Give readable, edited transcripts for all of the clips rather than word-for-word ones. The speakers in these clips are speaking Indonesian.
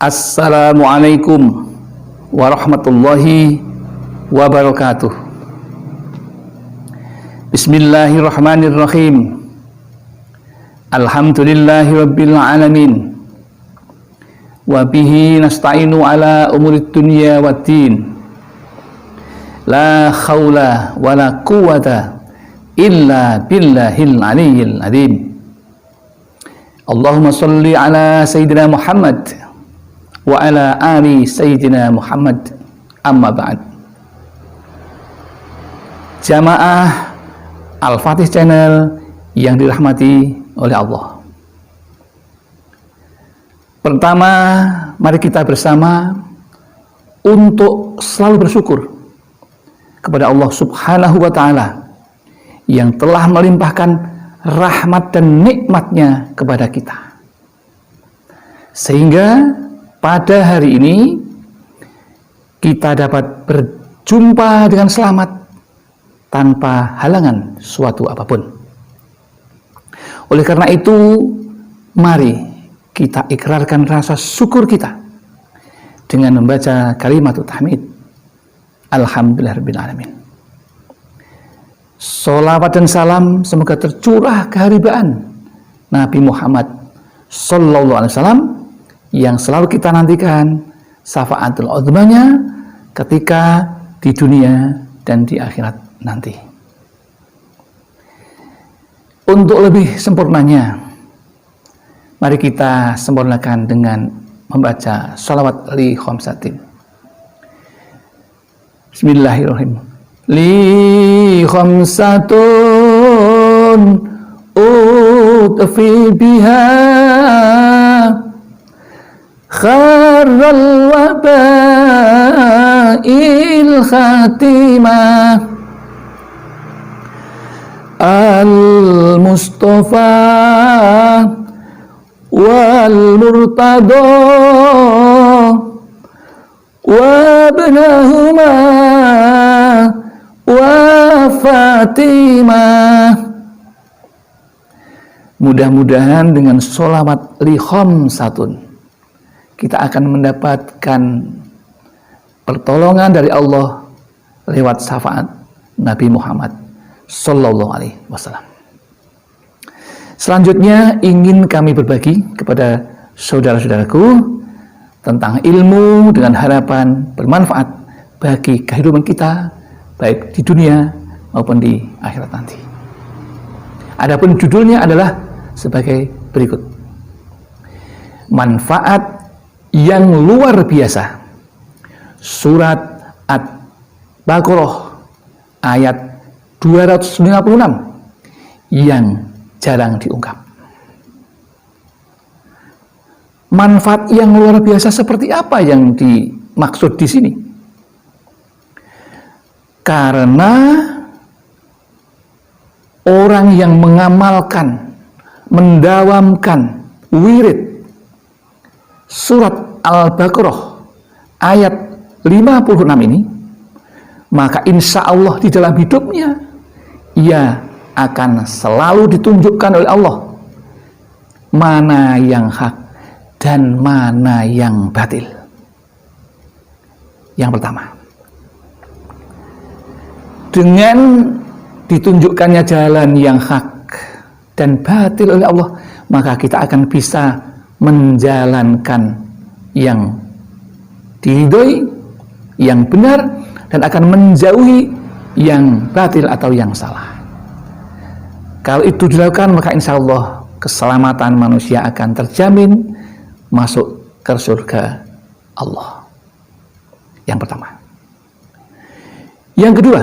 Assalamualaikum warahmatullahi wabarakatuh. Bismillahirrahmanirrahim. Alhamdulillahi rabbil alamin. Wa bihi nasta'inu ala umurid dunya waddin. La khawla wa la quwwata illa billahil aliyyil azim. Allahumma salli ala sayyidina Muhammad wa ala ali sayyidina Muhammad, amma ba'd. Jamaah Al-Fatih Channel yang dirahmati oleh Allah. Pertama, mari kita bersama untuk selalu bersyukur kepada Allah Subhanahu wa Ta'ala yang telah melimpahkan rahmat dan nikmatnya kepada kita, sehingga pada hari ini kita dapat berjumpa dengan selamat tanpa halangan suatu apapun. Oleh karena itu, mari kita ikrarkan rasa syukur kita dengan membaca kalimat tahmid. Alhamdulillahirabbil alamin. Salawat dan salam semoga tercurah keharibaan Nabi Muhammad sallallahu alaihi wasallam yang selalu kita nantikan syafaatul uzmanya ketika di dunia dan di akhirat nanti. Untuk lebih sempurnanya, mari kita sempurnakan dengan membaca shalawat li khamsatin. Bismillahirrahmanirrahim. Li khamsatun utfi biha kharral wabail khatimah al-mustafa wal murtada wa ibnahuma wa Fatimah. Mudah-mudahan dengan sholawat li khamsatun kita akan mendapatkan pertolongan dari Allah lewat syafaat Nabi Muhammad sallallahu alaihi wasallam. Selanjutnya ingin kami berbagi kepada saudara-saudaraku tentang ilmu dengan harapan bermanfaat bagi kehidupan kita baik di dunia maupun di akhirat nanti. Adapun judulnya adalah sebagai berikut. Manfaat yang luar biasa. Surat At-Baqarah ayat 256 yang jarang diungkap. Manfaat yang luar biasa seperti apa yang dimaksud di sini? Karena orang yang mengamalkan, mendawamkan wirid surat Al-Baqarah ayat 56 ini, maka insya Allah di dalam hidupnya ia akan selalu ditunjukkan oleh Allah mana yang hak dan mana yang batil. Yang pertama, dengan ditunjukkannya jalan yang hak dan batil oleh Allah, maka kita akan bisa menjalankan yang diridhoi, yang benar, dan akan menjauhi yang batil atau yang salah. Kalau itu dilakukan, maka insya Allah keselamatan manusia akan terjamin masuk ke surga Allah. Yang pertama. Yang kedua,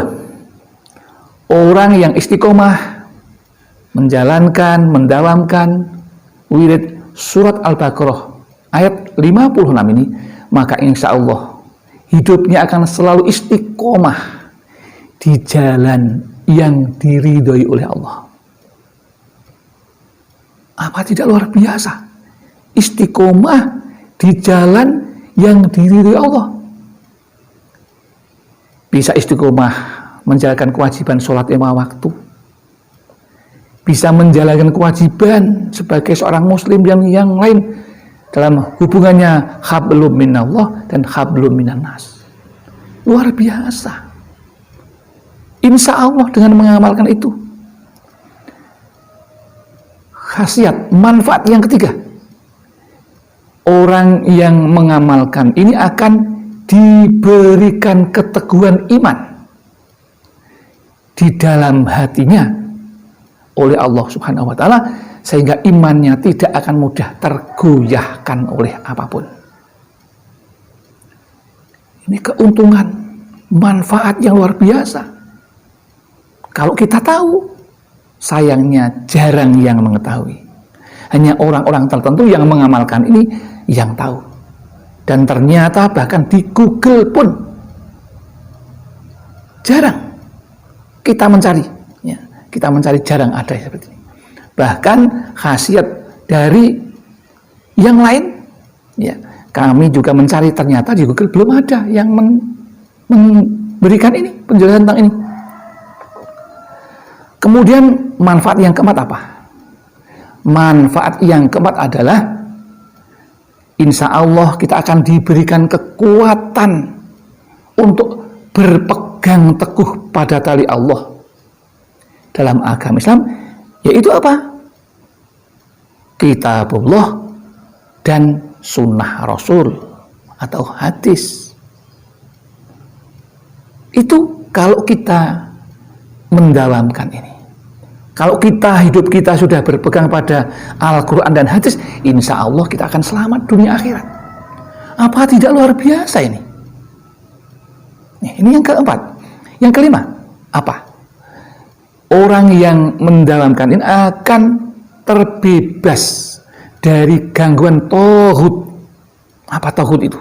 orang yang istiqomah menjalankan, mendawamkan wirid surat Al-Baqarah ayat 56 ini, maka insya Allah hidupnya akan selalu istiqomah di jalan yang diridhoi oleh Allah. Apa tidak luar biasa? Istiqomah di jalan yang diridhoi Allah. Bisa istiqomah menjalankan kewajiban sholat 5 waktu. Bisa menjalankan kewajiban sebagai seorang muslim yang lain dalam hubungannya hablum minallah dan hablum minannas. Luar biasa. Insya Allah dengan mengamalkan itu, khasiat, manfaat yang ketiga, orang yang mengamalkan ini akan diberikan keteguhan iman di dalam hatinya oleh Allah Subhanahu wa Ta'ala, sehingga imannya tidak akan mudah tergoyahkan oleh apapun. Ini keuntungan, manfaat yang luar biasa. Kalau kita tahu, sayangnya jarang yang mengetahui. Hanya orang-orang tertentu yang mengamalkan ini yang tahu. Dan ternyata bahkan di Google pun jarang kita mencari. Ya, kita mencari jarang ada seperti ini. Bahkan khasiat dari yang lain, ya, kami juga mencari, ternyata di Google belum ada yang memberikan ini, penjelasan tentang ini. Kemudian manfaat yang keempat apa? Manfaat yang keempat adalah insya Allah kita akan diberikan kekuatan untuk berpegang teguh pada tali Allah dalam agama Islam, yaitu apa? Kitabullah dan sunnah Rasul atau hadis. Itu kalau kita mendalamkan ini. Kalau hidup kita sudah berpegang pada Al-Quran dan hadis, insya Allah kita akan selamat dunia akhirat. Apa tidak luar biasa ini? Ini yang keempat. Yang kelima, apa? Orang yang mendalamkan ini akan terbebas dari gangguan tohut. Apa tohut itu?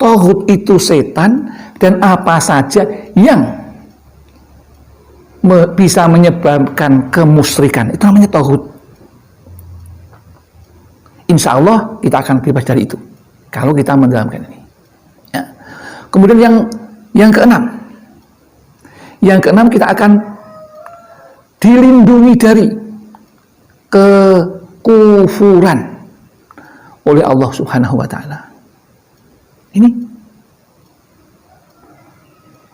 Tohut itu setan dan apa saja yang bisa menyebabkan kemusyrikan. Itu namanya tohut. Insya Allah kita akan bebas dari itu kalau kita mendalamkan ini. Ya. Kemudian yang keenam. Yang keenam, kita akan dilindungi dari kekufuran oleh Allah Subhanahu wa Ta'ala. Ini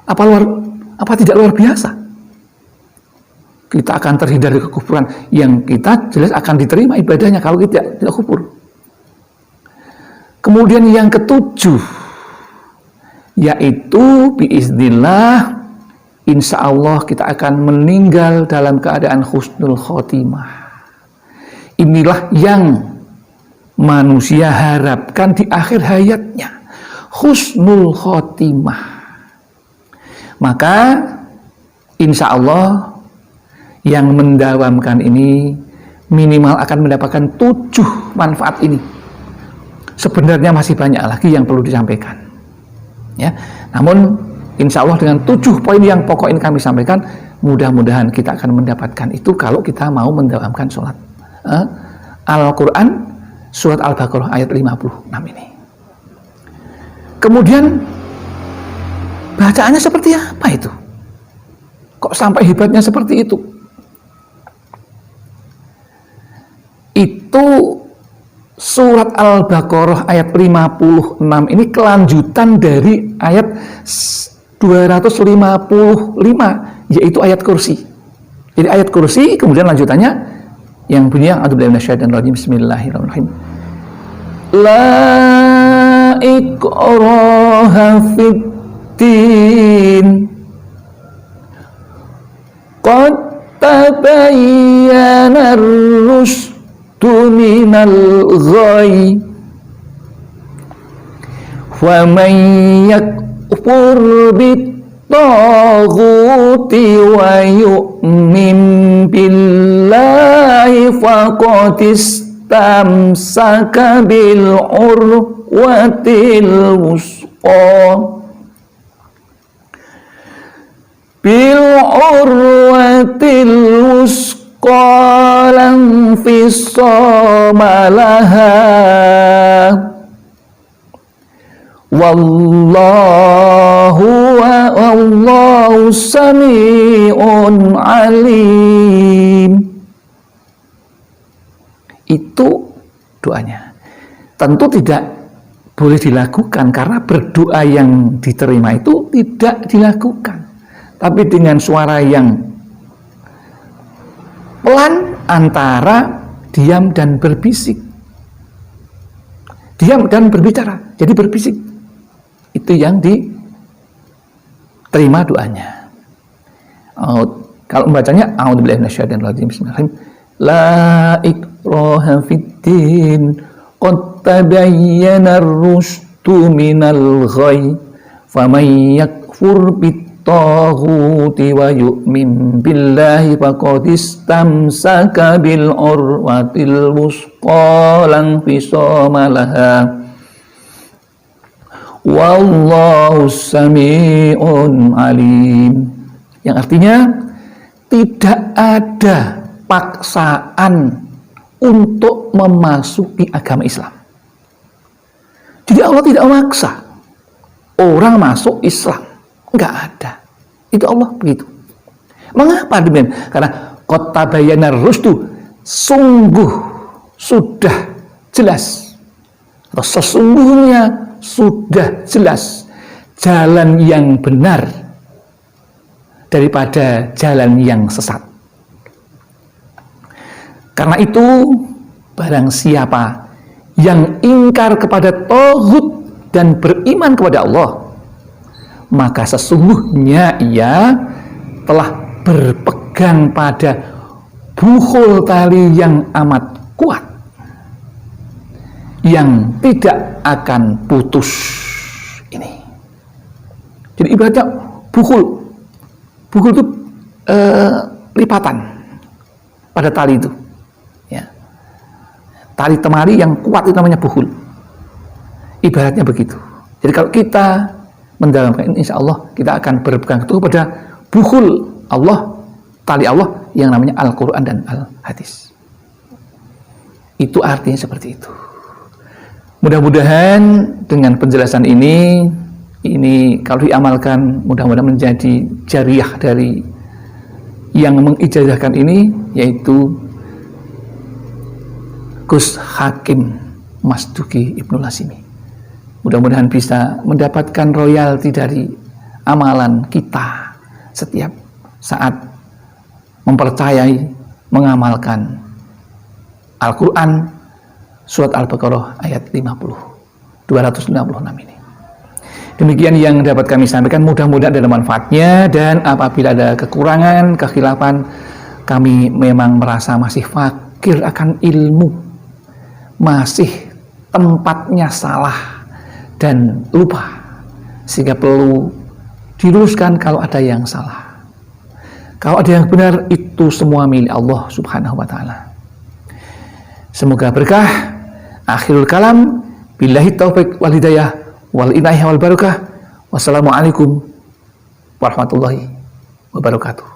apa tidak luar biasa? Kita akan terhindar dari kekufuran yang kita jelas akan diterima ibadahnya kalau kita tidak kufur. Kemudian yang ketujuh, yaitu biiznillah, insya Allah kita akan meninggal dalam keadaan husnul khotimah. Inilah yang manusia harapkan di akhir hayatnya, husnul khotimah. Maka insya Allah yang mendawamkan ini minimal akan mendapatkan 7 manfaat ini. Sebenarnya masih banyak lagi yang perlu disampaikan, ya. Namun insya Allah dengan 7 poin yang pokok ini kami sampaikan, mudah-mudahan kita akan mendapatkan itu kalau kita mau mendawamkan sholat Al-Quran surat Al-Baqarah ayat 56 ini. Kemudian bacaannya seperti apa itu? Kok sampai hebatnya seperti itu? Itu surat Al-Baqarah ayat 56 ini kelanjutan dari ayat 255, yaitu ayat kursi. Jadi ayat kursi kemudian lanjutannya yang bunyinya a'udzubillahi minasyaitonir rajim, bismillahirrahmanirrahim. La ikraha fiddin qad tabayyana ar-rusydu minal ghayy wa man yakfur bit-taghuti wa yu'min billahi faqad istamsaka bil urwatil wusqa lam fisama laha wallahu sami'un alim. Itu doanya. tentu tidak boleh dilakukan, karena berdoa yang diterima itu tidak dilakukan, tapi dengan suara yang pelan antara diam dan berbisik, diam dan berbicara, jadi berbisik, itu yang diterima doanya. Kalau membacanya a'udzubillahi minasyaitonir rajim, bismillahirrahmanirrahim, la ikraha fiddin qad tabayyana ar-rusydu minal ghayy faman yakfur bit-taghuti wa yu'min billahi faqad istamsaka bil urwatil wusqa lan fisama laha wallahu sami'un alim. Yang artinya tidak ada paksaan untuk memasuki agama Islam. Jadi Allah tidak memaksa orang masuk Islam, enggak ada. Itu Allah begitu. Mengapa demikian? Karena qad tabayyana ar-rusydu, sungguh sudah jelas, atau sesungguhnya sudah jelas jalan yang benar daripada jalan yang sesat. Karena itu, barang siapa yang ingkar kepada taghut dan beriman kepada Allah, maka sesungguhnya ia telah berpegang pada buhul tali yang amat kuat, yang tidak akan putus ini. Jadi ibaratnya buhul itu lipatan pada tali itu, ya. Tali temali yang kuat itu namanya buhul. Ibaratnya begitu. Jadi kalau kita mendalamkan ini, insya Allah kita akan berpegang teguh pada buhul Allah, tali Allah yang namanya Al-Quran dan Al-Hadis. Itu artinya seperti itu. Mudah-mudahan dengan penjelasan ini kalau diamalkan, mudah-mudahan menjadi jariah dari yang mengijazahkan ini, yaitu Gus Hakim Mas Duki Ibnul Hashimi. Mudah-mudahan bisa mendapatkan royalti dari amalan kita setiap saat mempercayai, mengamalkan Al-Quran surat Al-Baqarah ayat 256 ini. Demikian yang dapat kami sampaikan, mudah-mudahan ada manfaatnya, dan apabila ada kekurangan, kekhilafan, kami memang merasa masih fakir akan ilmu, masih tempatnya salah dan lupa, sehingga perlu diluruskan kalau ada yang salah. Kalau ada yang benar, itu semua milik Allah Subhanahu wa ta'ala. Semoga berkah. Akhirul kalam, billahi taufiq wal hidayah wal inayah wal barakah. Wassalamualaikum warahmatullahi wabarakatuh.